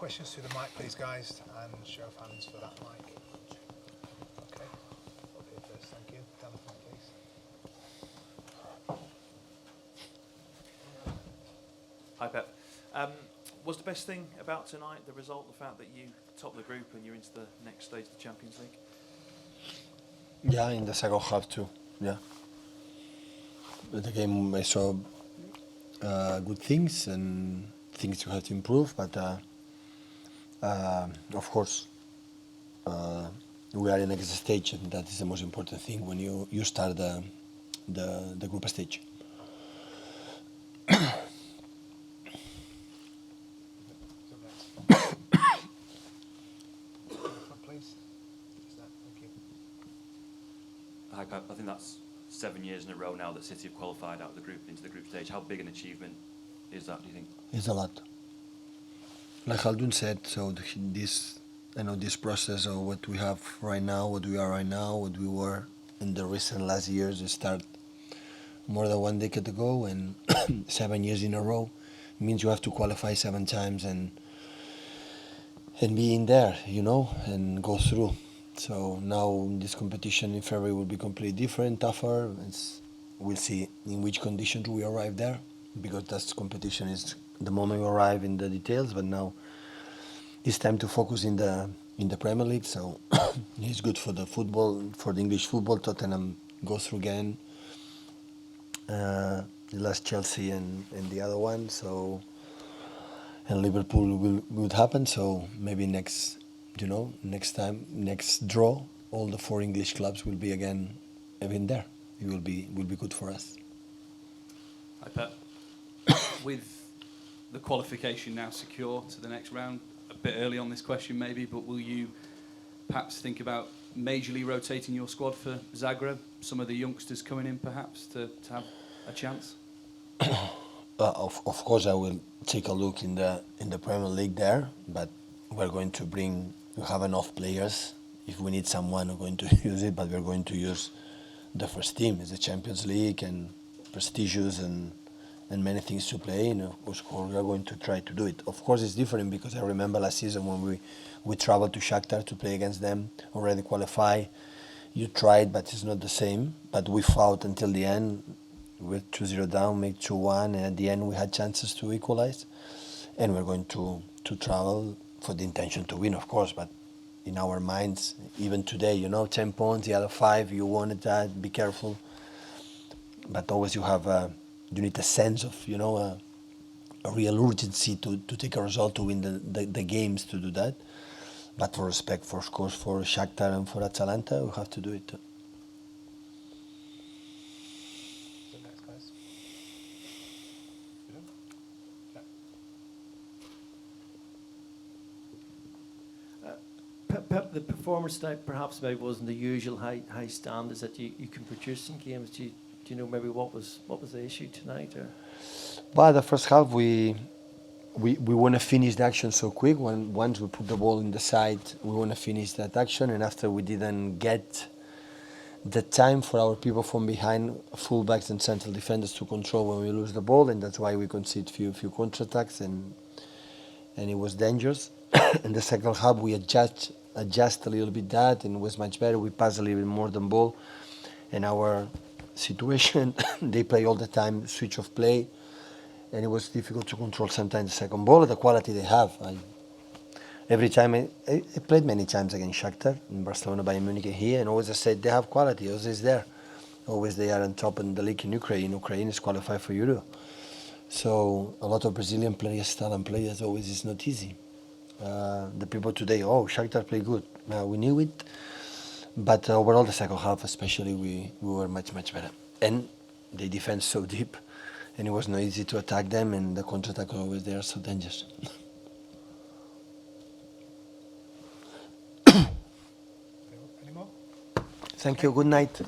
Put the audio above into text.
questions through the mic, please, guys, and show of hands for that mic. Okay. Okay, first, thank you. Down the front, please. Hi, Pep. Was the best thing about tonight the result, the fact that you top the group and you're into the next stage of the Champions League? Yeah, in the second half too. Yeah. But the game I saw good things and things you have to improve, but of course we are in the next stage, and that is the most important thing when you start the group stage. Hi, Pep. I think that's 7 years in a row now that City have qualified out of the group into the group stage. How big an achievement is that, do you think? It's a lot. Like Haldun said, so this this process of what we have right now, what we are right now, what we were in the recent last years, it started more than 1 decade ago, and 7 years in a row means you have to qualify 7 times and be in there, and go through. So now this competition in February will be completely different, tougher. We'll see in which conditions we arrive there, because that competition is the moment we arrive in the details. But now it's time to focus in the Premier League. So it's good for the football, for the English football. Tottenham go through again. The last Chelsea and the other one. So and Liverpool would happen. So maybe next draw, all the 4 English clubs will be again there. It will be good for us. Hi, Pep. With the qualification now secure to the next round, a bit early on this question maybe, but will you perhaps think about majorly rotating your squad for Zagreb? Some of the youngsters coming in perhaps to have a chance? Of course, I will take a look in the Premier League there, but we're going to have enough players. If we need someone, we're going to use it, but we're going to use the first team. It's the Champions League and prestigious and many things to play. Of course, we are going to try to do it. Of course, it's different because I remember last season when we traveled to Shakhtar to play against them, already qualify. You tried, but it's not the same. But we fought until the end. We were 2-0 down, make 2-1, and at the end we had chances to equalize. And we're going to travel for the intention to win, of course, but in our minds, even today, 10 points, the other 5, you wanted that, be careful. But always you need a sense of, a real urgency to take a result, to win the games, to do that. But for respect, of course, for Shakhtar and for Atalanta, we have to do it. Pep, the performance tonight perhaps maybe wasn't the usual high standards that you can produce in games. Do you know maybe what was the issue tonight? Or? Well, the first half we want to finish the action so quick. Once we put the ball in the side, we want to finish that action, and after we didn't get the time for our people from behind, fullbacks and central defenders, to control when we lose the ball, and that's why we concede few counterattacks, and it was dangerous. In the second half, we adjust a little bit that, and it was much better. We pass a little bit more than ball, and our situation, they play all the time, switch of play, and it was difficult to control sometimes the second ball. The quality they have, every time I played many times against Shakhtar in Barcelona, Bayern Munich, here, and always I said they have quality. Always there, always they are on top in the league in Ukraine. Ukraine is qualified for Euro, so a lot of Brazilian players, talent players, always is not easy. The people today, Shakhtar play good. We knew it, but overall the second half especially we were much better, and they defend so deep, and it was not easy to attack them, and the counter-attack was always there, so dangerous. Any more? Thank you, good night.